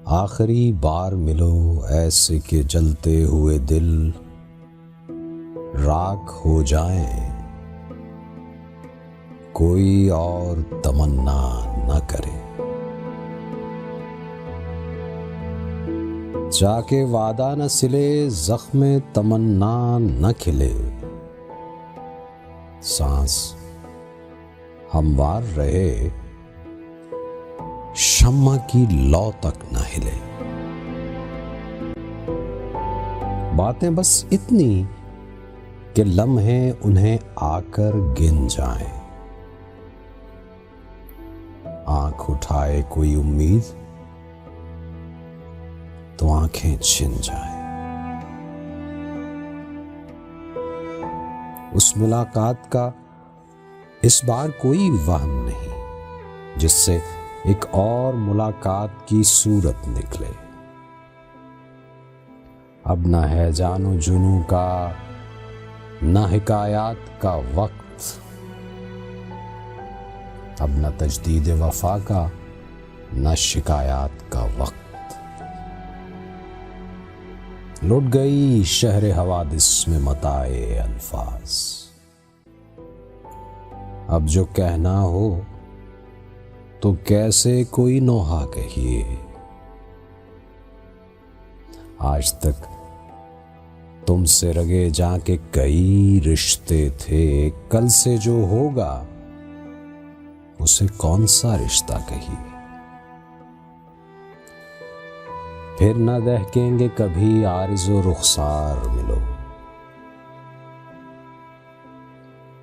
आखिरी बार मिलो ऐसे कि जलते हुए दिल राख हो जाएं, कोई और तमन्ना न करे। जाके वादा न सिले, जख्म तमन्ना न खिले। सांस हमवार रहे, शम्मा की लौ तक न हिले। बातें बस इतनी कि लम्हे उन्हें आकर गिन जाएं। आंख उठाए कोई उम्मीद तो आंखें छिन जाएं। उस मुलाकात का इस बार कोई वहम नहीं जिससे एक और मुलाकात की सूरत निकले। अब न है जानो जुनू का, न हिकायात का वक्त। अब न तजदीद वफा का, न शिकायत का वक्त। लुट गई शहर हवादिस में मताए अल्फाज। अब जो कहना हो तो कैसे कोई नोहा कहिए। आज तक तुमसे रगे जाके कई रिश्ते थे, कल से जो होगा उसे कौन सा रिश्ता कहिए। फिर न दहकेंगे कभी आरिज़ो रुखसार मिलो।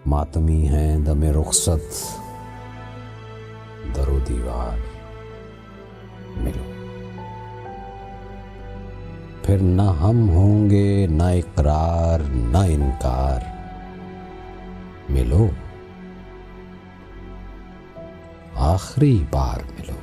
मातमी हैं दमे रुखसत, दरो दीवार मिलो। फिर न हम होंगे न इकरार न इनकार, मिलो आखिरी बार मिलो।